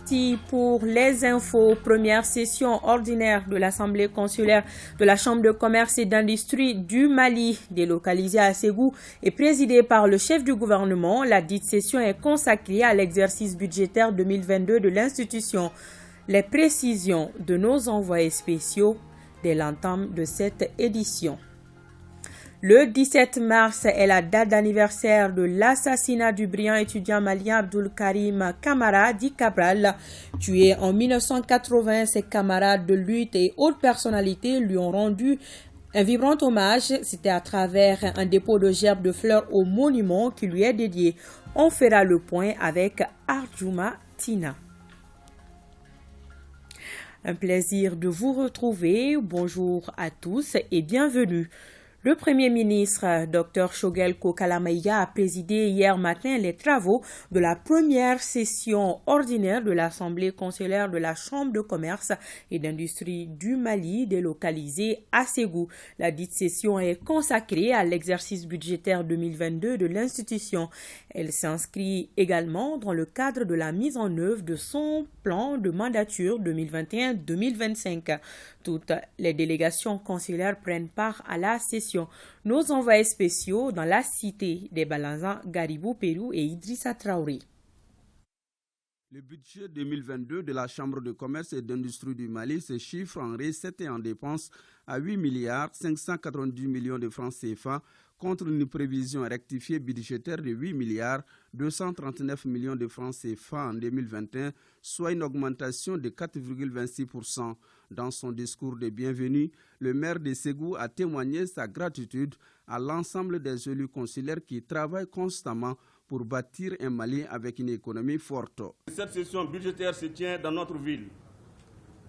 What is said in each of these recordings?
Parti pour les infos, première session ordinaire de l'Assemblée consulaire de la Chambre de commerce et d'industrie du Mali, délocalisée à Ségou et présidée par le chef du gouvernement. La dite session est consacrée à l'exercice budgétaire 2022 de l'institution. Les précisions de nos envoyés spéciaux dès l'entame de cette édition. Le 17 mars est la date d'anniversaire de l'assassinat du brillant étudiant malien Abdul Karim Kamara dit Cabral. Tué en 1980, ses camarades de lutte et autres personnalités lui ont rendu un vibrant hommage. C'était à travers un dépôt de gerbes de fleurs au monument qui lui est dédié. On fera le point avec Arjuma Tina. Un plaisir de vous retrouver. Bonjour à tous et bienvenue. Le Premier ministre, Dr Choguel Kokalamaïga, a présidé hier matin les travaux de la première session ordinaire de l'Assemblée consulaire de la Chambre de commerce et d'industrie du Mali, délocalisée à Ségou. La dite session est consacrée à l'exercice budgétaire 2022 de l'institution. Elle s'inscrit également dans le cadre de la mise en œuvre de son plan de mandature 2021-2025. Toutes les délégations consulaires prennent part à la session. Nos envoyés spéciaux dans la cité des Balanzans, Garibou Pérou et Idrissa Traoré. Le budget 2022 de la Chambre de commerce et d'industrie du Mali se chiffre en recettes et en dépenses à 8 milliards 590 millions de francs CFA contre une prévision rectifiée budgétaire de 8 milliards 239 millions de francs CFA en 2021, soit une augmentation de 4,26%. Dans son discours de bienvenue, le maire de Ségou a témoigné sa gratitude à l'ensemble des élus consulaires qui travaillent constamment pour bâtir un Mali avec une économie forte. Cette session budgétaire se tient dans notre ville,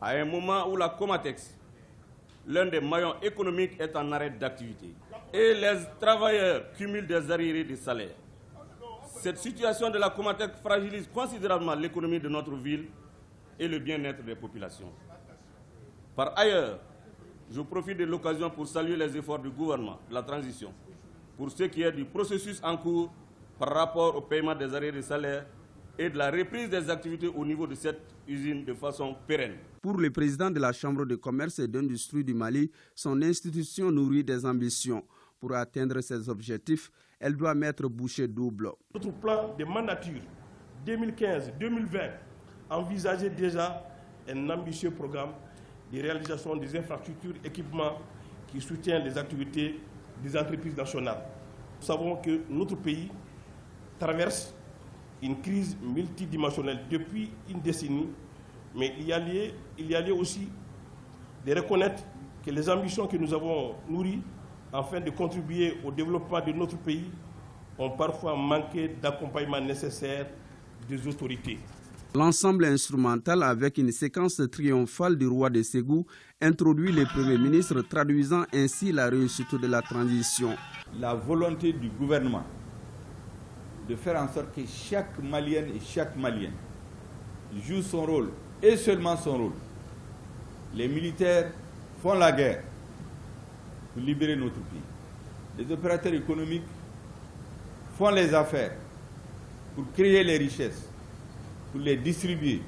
à un moment où la Comatex, l'un des maillons économiques, est en arrêt d'activité. Et les travailleurs cumulent des arriérés de salaire. Cette situation de la Comatex fragilise considérablement l'économie de notre ville et le bien-être des populations. Par ailleurs, je profite de l'occasion pour saluer les efforts du gouvernement de la transition pour ce qui est du processus en cours par rapport au paiement des arriérés de salaire et de la reprise des activités au niveau de cette usine de façon pérenne. Pour le président de la Chambre de commerce et d'industrie du Mali, son institution nourrit des ambitions. Pour atteindre ses objectifs, elle doit mettre bouchée double. Notre plan de mandature 2015-2020 envisageait déjà un ambitieux programme de réalisation des infrastructures et équipements qui soutiennent les activités des entreprises nationales. Nous savons que notre pays traverse une crise multidimensionnelle depuis une décennie, mais il y a lieu aussi de reconnaître que les ambitions que nous avons nourries afin de contribuer au développement de notre pays ont parfois manqué d'accompagnement nécessaire des autorités. L'ensemble instrumental, avec une séquence triomphale du roi de Ségou, introduit le Premier ministre, traduisant ainsi la réussite de la transition. La volonté du gouvernement de faire en sorte que chaque Malienne et chaque Malien joue son rôle, et seulement son rôle. Les militaires font la guerre pour libérer notre pays. Les opérateurs économiques font les affaires pour créer les richesses, pour les distribuer,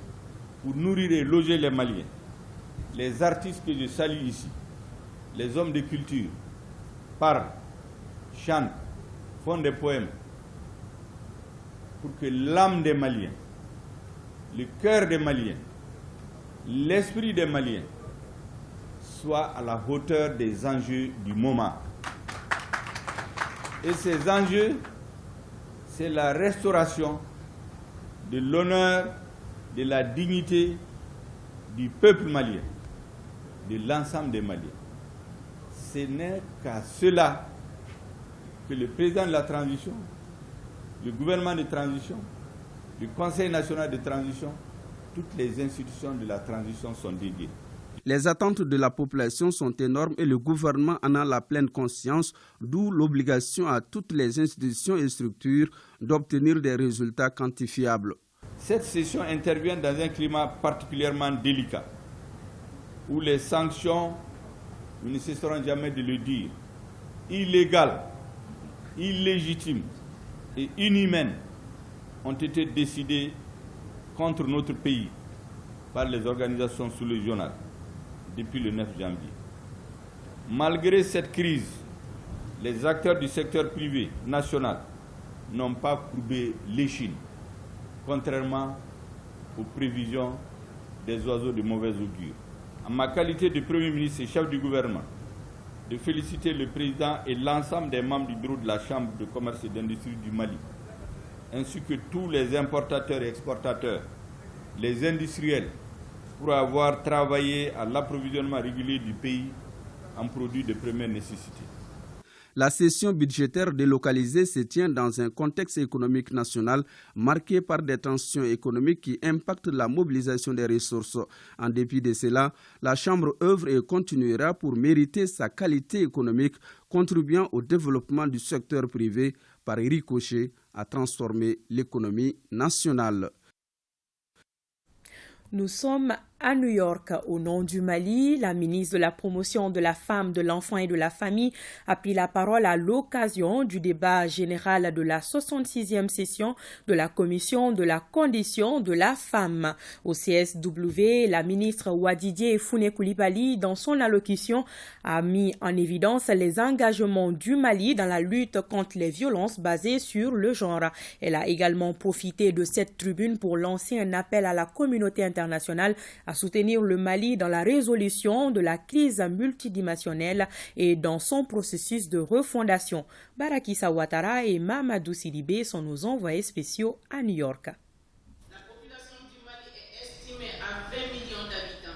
pour nourrir et loger les Maliens. Les artistes que je salue ici, les hommes de culture, parlent, chantent, font des poèmes, pour que l'âme des Maliens, le cœur des Maliens, l'esprit des Maliens soit à la hauteur des enjeux du moment. Et ces enjeux, c'est la restauration de l'honneur, de la dignité du peuple malien, de l'ensemble des Maliens. Ce n'est qu'à cela que le président de la transition, le gouvernement de transition, le Conseil national de transition, toutes les institutions de la transition sont dédiées. Les attentes de la population sont énormes et le gouvernement en a la pleine conscience, d'où l'obligation à toutes les institutions et structures d'obtenir des résultats quantifiables. Cette session intervient dans un climat particulièrement délicat, où les sanctions, nous ne cesserons jamais de le dire, illégales, illégitimes et inhumaines ont été décidées contre notre pays par les organisations sous-régionales depuis le 9 janvier. Malgré cette crise, les acteurs du secteur privé national n'ont pas courbé l'échine, contrairement aux prévisions des oiseaux de mauvais augure. En ma qualité de Premier ministre et chef du gouvernement, de féliciter le président et l'ensemble des membres du bureau de la Chambre de commerce et d'industrie du Mali, ainsi que tous les importateurs et exportateurs, les industriels, pour avoir travaillé à l'approvisionnement régulier du pays en produits de première nécessité. La session budgétaire délocalisée se tient dans un contexte économique national marqué par des tensions économiques qui impactent la mobilisation des ressources. En dépit de cela, la Chambre œuvre et continuera pour mériter sa qualité économique, contribuant au développement du secteur privé par ricochet à transformer l'économie nationale. Nous sommes à New York. Au nom du Mali, la ministre de la Promotion de la Femme, de l'Enfant et de la Famille a pris la parole à l'occasion du débat général de la 66e session de la Commission de la Condition de la Femme. Au CSW, la ministre Ouadidie Founé Koulibaly, dans son allocution, a mis en évidence les engagements du Mali dans la lutte contre les violences basées sur le genre. Elle a également profité de cette tribune pour lancer un appel à la communauté internationale à soutenir le Mali dans la résolution de la crise multidimensionnelle et dans son processus de refondation. Barakissa Ouattara et Mamadou Sidibé sont nos envoyés spéciaux à New York. La population du Mali est estimée à 20 millions d'habitants.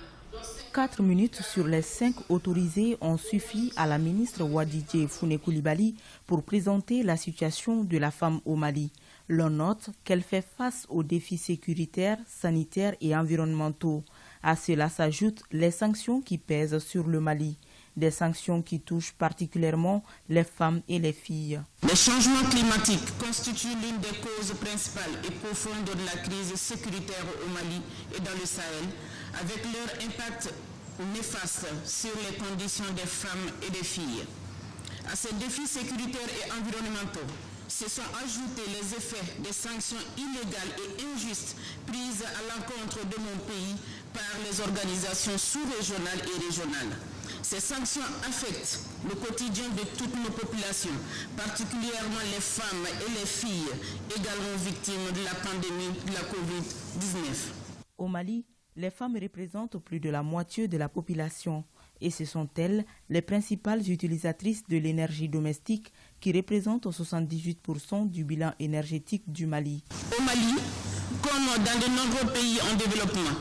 4 minutes sur les 5 autorisées ont suffi à la ministre Ouadidie Founé Koulibaly pour présenter la situation de la femme au Mali. L'on note qu'elle fait face aux défis sécuritaires, sanitaires et environnementaux. À cela s'ajoutent les sanctions qui pèsent sur le Mali, des sanctions qui touchent particulièrement les femmes et les filles. Les changements climatiques constituent l'une des causes principales et profondes de la crise sécuritaire au Mali et dans le Sahel, avec leur impact néfaste sur les conditions des femmes et des filles. À ces défis sécuritaires et environnementaux se sont ajoutés les effets des sanctions illégales et injustes prises à l'encontre de mon pays par les organisations sous-régionales et régionales. Ces sanctions affectent le quotidien de toutes nos populations, particulièrement les femmes et les filles, également victimes de la pandémie de la COVID-19. Au Mali, les femmes représentent plus de la moitié de la population et ce sont elles les principales utilisatrices de l'énergie domestique qui représentent 78% du bilan énergétique du Mali. Au Mali, comme dans de nombreux pays en développement,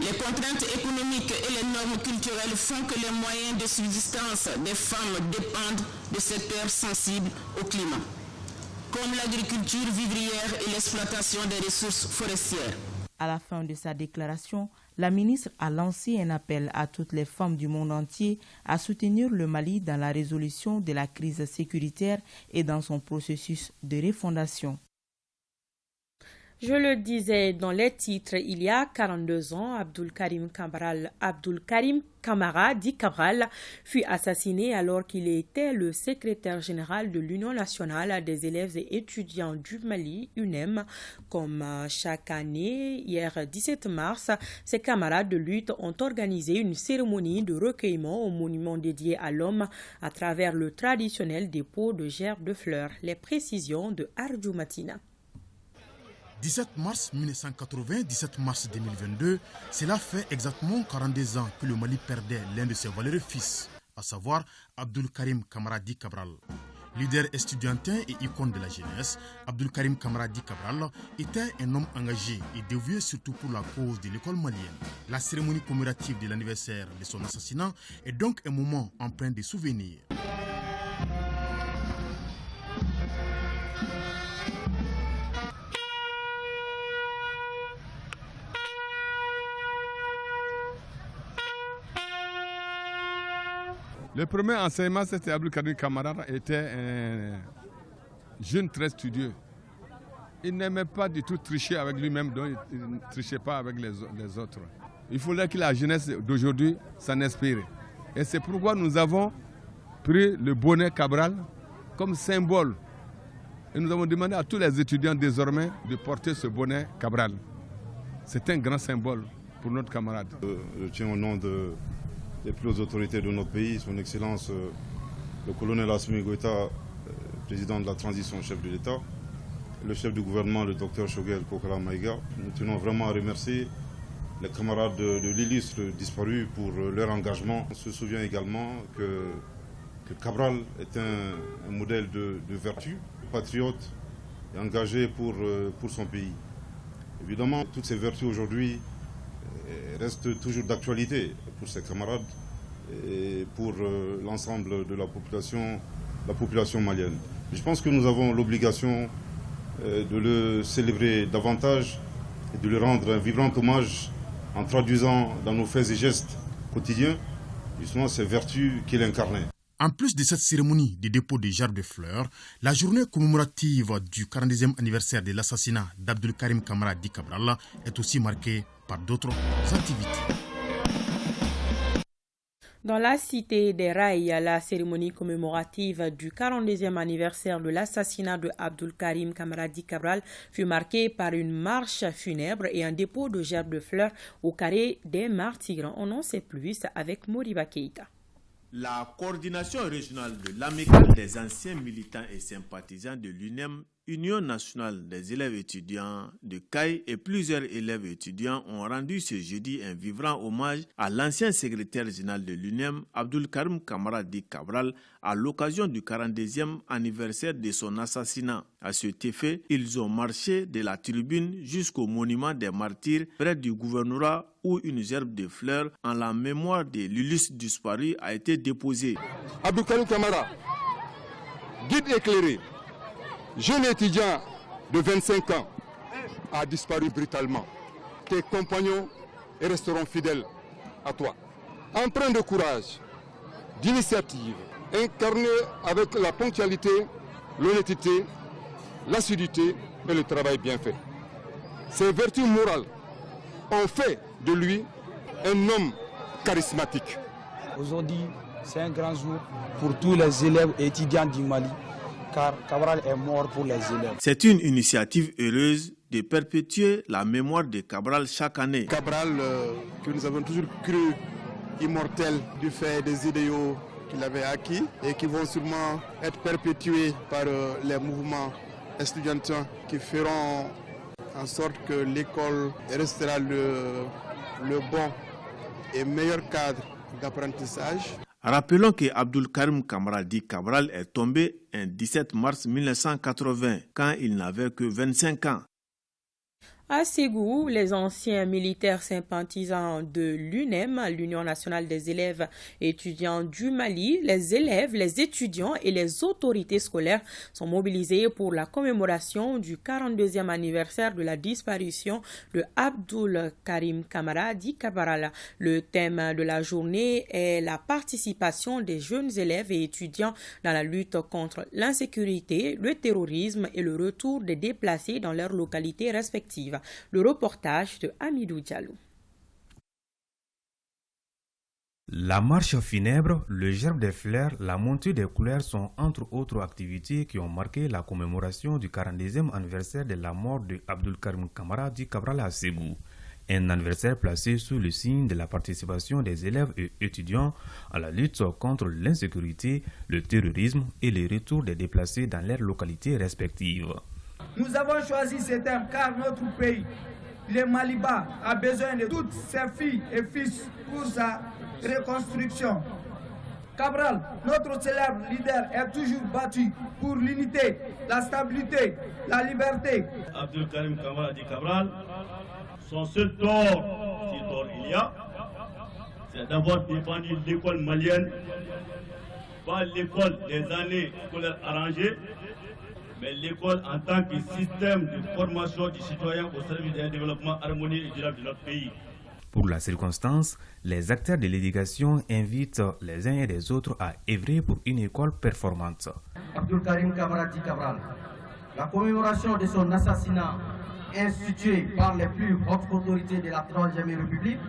les contraintes économiques et les normes culturelles font que les moyens de subsistance des femmes dépendent de secteurs sensibles au climat, comme l'agriculture vivrière et l'exploitation des ressources forestières. À la fin de sa déclaration, la ministre a lancé un appel à toutes les femmes du monde entier à soutenir le Mali dans la résolution de la crise sécuritaire et dans son processus de refondation. Je le disais dans les titres, il y a 42 ans, Abdul Karim Camara, dit Cabral, fut assassiné alors qu'il était le secrétaire général de l'Union nationale des élèves et étudiants du Mali, UNEM. Comme chaque année, hier 17 mars, ses camarades de lutte ont organisé une cérémonie de recueillement au monument dédié à l'homme à travers le traditionnel dépôt de gerbes de fleurs. Les précisions de Ardou Matina. 17 mars 1980, 17 mars 2022, cela fait exactement 42 ans que le Mali perdait l'un de ses valeureux fils, à savoir Abdul Karim Camara dit Cabral. Leader estudiantin et icône de la jeunesse, Abdul Karim Camara dit Cabral était un homme engagé et dévoué surtout pour la cause de l'école malienne. La cérémonie commémorative de l'anniversaire de son assassinat est donc un moment empreint de souvenirs. Le premier enseignement, c'était Abdul Karim Camara, était un jeune très studieux. Il n'aimait pas du tout tricher avec lui-même, donc il ne trichait pas avec les autres. Il fallait que la jeunesse d'aujourd'hui s'en inspire. Et c'est pourquoi nous avons pris le bonnet Cabral comme symbole. Et nous avons demandé à tous les étudiants désormais de porter ce bonnet Cabral. C'est un grand symbole pour notre camarade. Je tiens au nom des plus hautes autorités de notre pays, son Excellence le colonel Assimi Goïta, président de la transition, chef de l'État, le chef du gouvernement, le docteur Choguel Kokara Maïga. Nous tenons vraiment à remercier les camarades de l'illustre disparu pour leur engagement. On se souvient également que Cabral est un modèle de vertu, patriote et engagé pour son pays. Évidemment, toutes ces vertus aujourd'hui restent toujours d'actualité pour ses camarades et pour l'ensemble de la population malienne. Je pense que nous avons l'obligation de le célébrer davantage et de lui rendre un vibrant hommage en traduisant dans nos faits et gestes quotidiens justement ces vertus qu'il incarnait. En plus de cette cérémonie de dépôt des gerbes de fleurs, la journée commémorative du 40e anniversaire de l'assassinat d'Abdul Karim Kamara Di Cabral est aussi marquée par d'autres activités. Dans la cité des Rails, la cérémonie commémorative du 42e anniversaire de l'assassinat de Abdul Karim Kamara Di Cabral fut marquée par une marche funèbre et un dépôt de gerbes de fleurs au carré des Martyrs. On en sait plus avec Moriba Keïta. La coordination régionale de l'Amicale des anciens militants et sympathisants de l'UNEM, Union nationale des élèves étudiants de CAI et plusieurs élèves étudiants ont rendu ce jeudi un vibrant hommage à l'ancien secrétaire général de l'UNEM, Abdul Karim Kamara Di Cabral, à l'occasion du 42e anniversaire de son assassinat. À cet effet, ils ont marché de la tribune jusqu'au monument des martyrs près du gouvernorat où une gerbe de fleurs en la mémoire de l'illustre disparu a été déposée. Abdul Karim Kamara, guide éclairé, jeune étudiant de 25 ans, a disparu brutalement. Tes compagnons resteront fidèles à toi. Empreint de courage, d'initiative, incarné avec la ponctualité, l'honnêteté, l'assiduité et le travail bien fait. Ses vertus morales ont fait de lui un homme charismatique. Aujourd'hui, c'est un grand jour pour tous les élèves et étudiants du Mali, car Cabral est mort pour les élèves. C'est une initiative heureuse de perpétuer la mémoire de Cabral chaque année. Cabral, que nous avons toujours cru immortel du fait des idéaux qu'il avait acquis et qui vont sûrement être perpétués par les mouvements estudiantins qui feront en sorte que l'école restera le bon et meilleur cadre d'apprentissage. Rappelons que Abdul Karim Kamara Di Cabral est tombé un 17 mars 1980 quand il n'avait que 25 ans. À Ségou, les anciens militaires sympathisants de l'UNEM, l'Union nationale des élèves et étudiants du Mali, les élèves, les étudiants et les autorités scolaires sont mobilisés pour la commémoration du 42e anniversaire de la disparition de Abdul Karim Kamara Di Cabral. Le thème de la journée est la participation des jeunes élèves et étudiants dans la lutte contre l'insécurité, le terrorisme et le retour des déplacés dans leurs localités respectives. Le reportage de Amidou Diallo. La marche funèbre, le gerbe des fleurs, la montée des couleurs sont entre autres activités qui ont marqué la commémoration du 42e anniversaire de la mort de Abdul Karim Kamara Di Cabral à Ségou. Un anniversaire placé sous le signe de la participation des élèves et étudiants à la lutte contre l'insécurité, le terrorisme et le retour des déplacés dans leurs localités respectives. Nous avons choisi ce thème car notre pays, le Maliba, a besoin de toutes ses filles et fils pour sa reconstruction. Cabral, notre célèbre leader, est toujours battu pour l'unité, la stabilité, la liberté. Abdul Karim Kamara Di Cabral, son seul tort, si tort il y a, c'est d'avoir défendu l'école malienne, pas l'école des années scolaires arrangées, mais l'école en tant que système de formation du citoyen au service d'un développement harmonieux et durable de notre pays. Pour la circonstance, les acteurs de l'éducation invitent les uns et les autres à œuvrer pour une école performante. Abdul Karim Kamara Di Cabral, la commémoration de son assassinat instituée par les plus hautes autorités de la Troisième République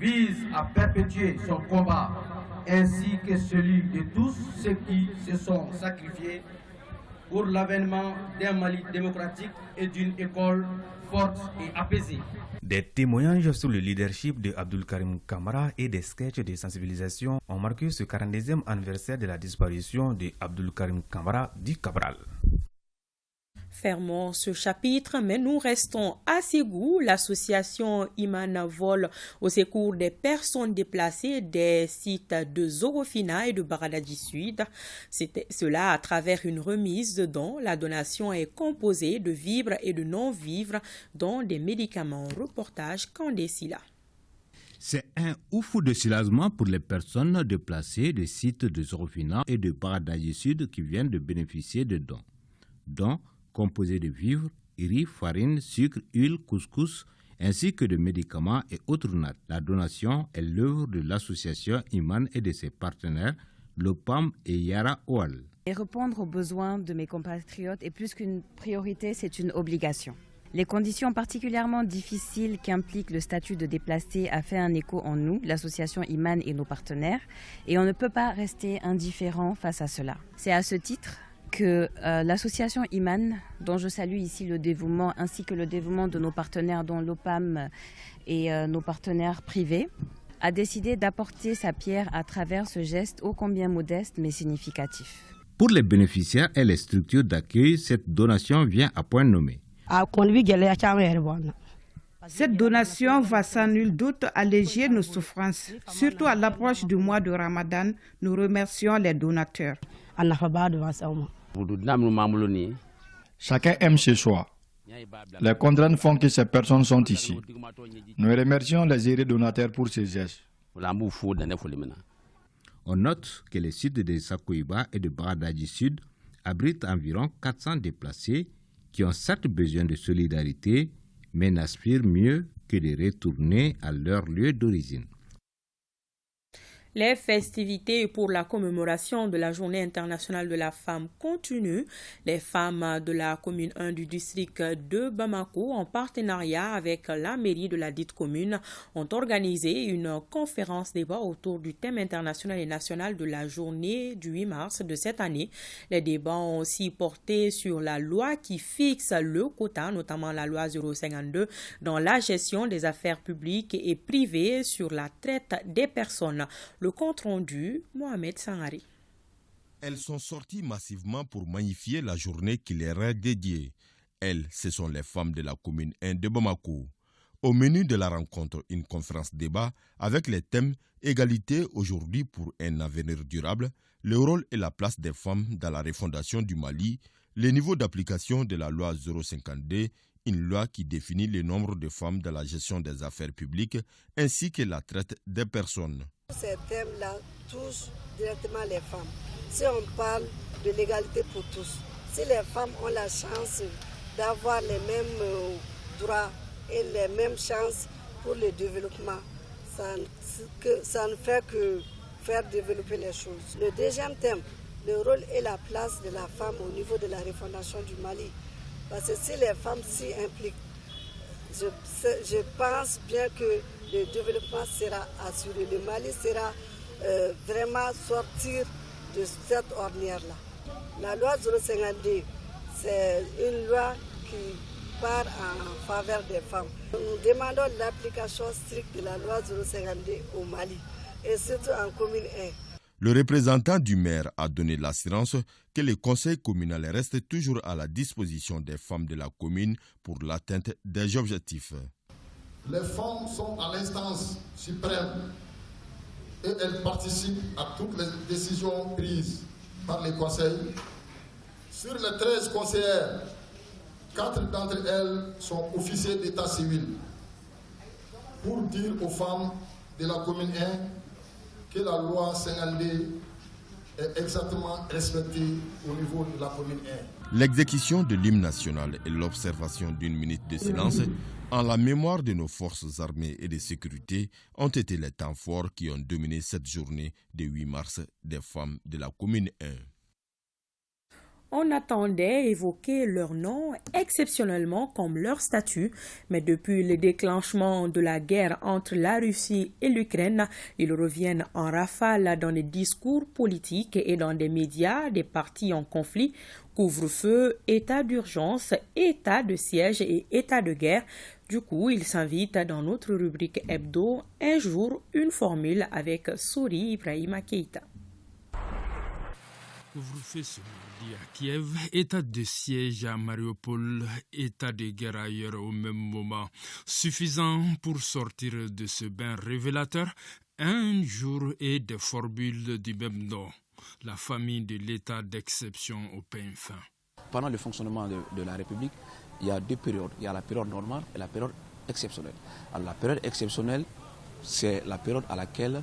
vise à perpétuer son combat ainsi que celui de tous ceux qui se sont sacrifiés pour l'avènement d'un Mali démocratique et d'une école forte et apaisée. Des témoignages sur le leadership de Abdul Karim Kamara et des sketchs de sensibilisation ont marqué ce 42e anniversaire de la disparition de Abdul Karim Kamara dit Cabral. Fermons ce chapitre, mais nous restons à Ségou. L'association Iman vole au secours des personnes déplacées des sites de Zorofina et de Baradadi Sud. Cela à travers une remise dont la donation est composée de vivres et de non-vivres, dont des médicaments. Reportage Kandesila. C'est un ouf de soulagement pour les personnes déplacées des sites de Zorofina et de Baradadi Sud qui viennent de bénéficier de dons. Dons composé de vivres, riz, farine, sucre, huile, couscous, ainsi que de médicaments et autres nattes. La donation est l'œuvre de l'association Iman et de ses partenaires, l'OPAM et Yara Oal. Et répondre aux besoins de mes compatriotes est plus qu'une priorité, c'est une obligation. Les conditions particulièrement difficiles qu'implique le statut de déplacé a fait un écho en nous, l'association Iman et nos partenaires, et on ne peut pas rester indifférent face à cela. C'est à ce titre que l'association Iman, dont je salue ici le dévouement, ainsi que le dévouement de nos partenaires, dont l'OPAM et nos partenaires privés, a décidé d'apporter sa pierre à travers ce geste ô combien modeste mais significatif. Pour les bénéficiaires et les structures d'accueil, cette donation vient à point nommé. Cette donation va sans nul doute alléger nos souffrances. Surtout à l'approche du mois de Ramadan, nous remercions les donateurs. Chacun aime chez soi. Les contraintes font que ces personnes sont ici. Nous remercions les heureux donateurs pour ces gestes. On note que les sites de Sakoiba et de Baradadi Sud abritent environ 400 déplacés qui ont certes besoin de solidarité, mais n'aspirent mieux que de retourner à leur lieu d'origine. Les festivités pour la commémoration de la Journée internationale de la femme continuent. Les femmes de la commune 1 du district de Bamako, en partenariat avec la mairie de la dite commune, ont organisé une conférence débat autour du thème international et national de la journée du 8 mars de cette année. Les débats ont aussi porté sur la loi qui fixe le quota, notamment la loi 052, dans la gestion des affaires publiques et privées sur la traite des personnes. Le compte rendu, Mohamed Sangari. Elles sont sorties massivement pour magnifier la journée qui leur est dédiée. Elles, ce sont les femmes de la commune 1 de Bamako. Au menu de la rencontre, une conférence débat avec les thèmes « Égalité aujourd'hui pour un avenir durable », le rôle et la place des femmes dans la refondation du Mali, le niveau d'application de la loi 052, une loi qui définit le nombre de femmes dans la gestion des affaires publiques, ainsi que la traite des personnes. Ces thèmes-là touchent directement les femmes. Si on parle de l'égalité pour tous, si les femmes ont la chance d'avoir les mêmes droits et les mêmes chances pour le développement, ça ne fait que faire développer les choses. Le deuxième thème, le rôle et la place de la femme au niveau de la refondation du Mali. Parce que si les femmes s'y impliquent, je pense bien que le développement sera assuré. Le Mali sera vraiment sortir de cette ornière-là. La loi 052, c'est une loi qui part en faveur des femmes. Nous demandons l'application stricte de la loi 052 au Mali et surtout en commune 1. Le représentant du maire a donné l'assurance que le conseil communal reste toujours à la disposition des femmes de la commune pour l'atteinte des objectifs. Les femmes sont à l'instance suprême et elles participent à toutes les décisions prises par les conseils. Sur les 13 conseillères, 4 d'entre elles sont officiers d'état civil. Pour dire aux femmes de la commune 1 que la loi 52 est exactement respectée au niveau de la commune 1. L'exécution de l'hymne national et l'observation d'une minute de silence en la mémoire de nos forces armées et de sécurité ont été les temps forts qui ont dominé cette journée du 8 mars des femmes de la commune 1. On attendait évoquer leur nom exceptionnellement comme leur statut, mais depuis le déclenchement de la guerre entre la Russie et l'Ukraine, ils reviennent en rafale dans des discours politiques et dans des médias des partis en conflit. Couvre-feu, état d'urgence, état de siège et état de guerre. Du coup, ils s'invitent dans notre rubrique hebdo, un jour, une formule avec Souri Ibrahima Keïta. Couvre-feu ce mardi à Kiev, état de siège à Mariupol, état de guerre ailleurs au même moment. Suffisant pour sortir de ce bain révélateur, un jour et des formules du même nom. La famille de l'état d'exception au pain fin. Pendant le fonctionnement de la République, il y a deux périodes. Il y a la période normale et la période exceptionnelle. Alors, la période exceptionnelle, c'est la période à laquelle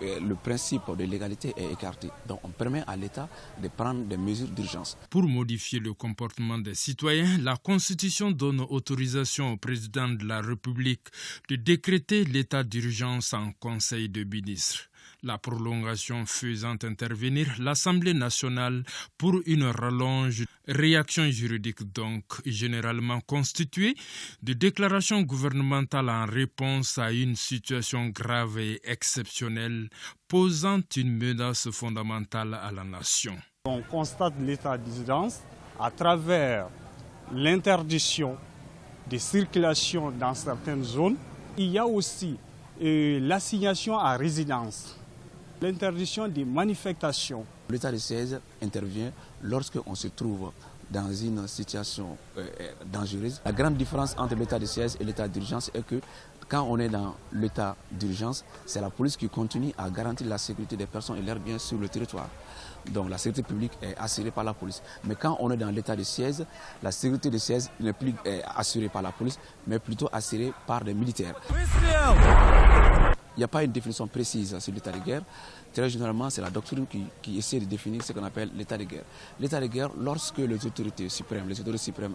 le principe de légalité est écarté. Donc on permet à l'État de prendre des mesures d'urgence. Pour modifier le comportement des citoyens, la Constitution donne autorisation au président de la République de décréter l'état d'urgence en Conseil de ministres. La prolongation faisant intervenir l'Assemblée nationale pour une rallonge, réaction juridique donc généralement constituée de déclarations gouvernementales en réponse à une situation grave et exceptionnelle posant une menace fondamentale à la nation. On constate l'état d'urgence à travers l'interdiction de circulation dans certaines zones. Il y a aussi l'assignation à résidence. L'interdiction des manifestations. L'état de siège intervient lorsqu'on se trouve dans une situation dangereuse. La grande différence entre l'état de siège et l'état d'urgence est que quand on est dans l'état d'urgence, c'est la police qui continue à garantir la sécurité des personnes et leurs biens sur le territoire. Donc la sécurité publique est assurée par la police. Mais quand on est dans l'état de siège, la sécurité de siège n'est plus assurée par la police, mais plutôt assurée par des militaires. Il n'y a pas une définition précise sur l'état de guerre. Très généralement, c'est la doctrine qui essaie de définir ce qu'on appelle l'état de guerre. L'état de guerre, lorsque les autorités suprêmes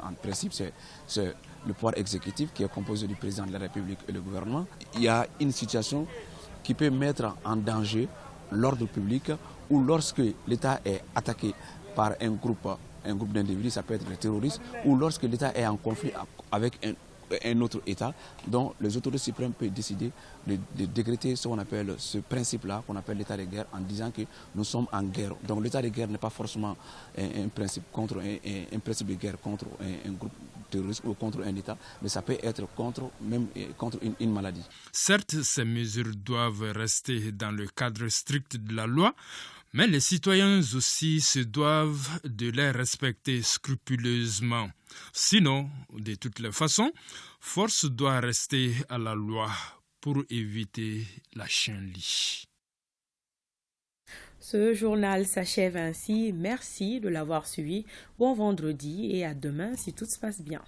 en principe, c'est le pouvoir exécutif qui est composé du président de la République et le gouvernement, il y a une situation qui peut mettre en danger l'ordre public ou lorsque l'État est attaqué par un groupe d'individus, ça peut être les terroristes, ou lorsque l'État est en conflit avec un autre État, dont les autorités suprêmes peuvent décider de décréter ce principe-là qu'on appelle l'état de guerre en disant que nous sommes en guerre. Donc l'état de guerre n'est pas forcément un principe de guerre contre un groupe terroriste ou contre un État, mais ça peut être contre une maladie. Certes, ces mesures doivent rester dans le cadre strict de la loi, mais les citoyens aussi se doivent de les respecter scrupuleusement. Sinon, de toutes les façons, force doit rester à la loi pour éviter la chienlit. Ce journal s'achève ainsi. Merci de l'avoir suivi. Bon vendredi et à demain si tout se passe bien.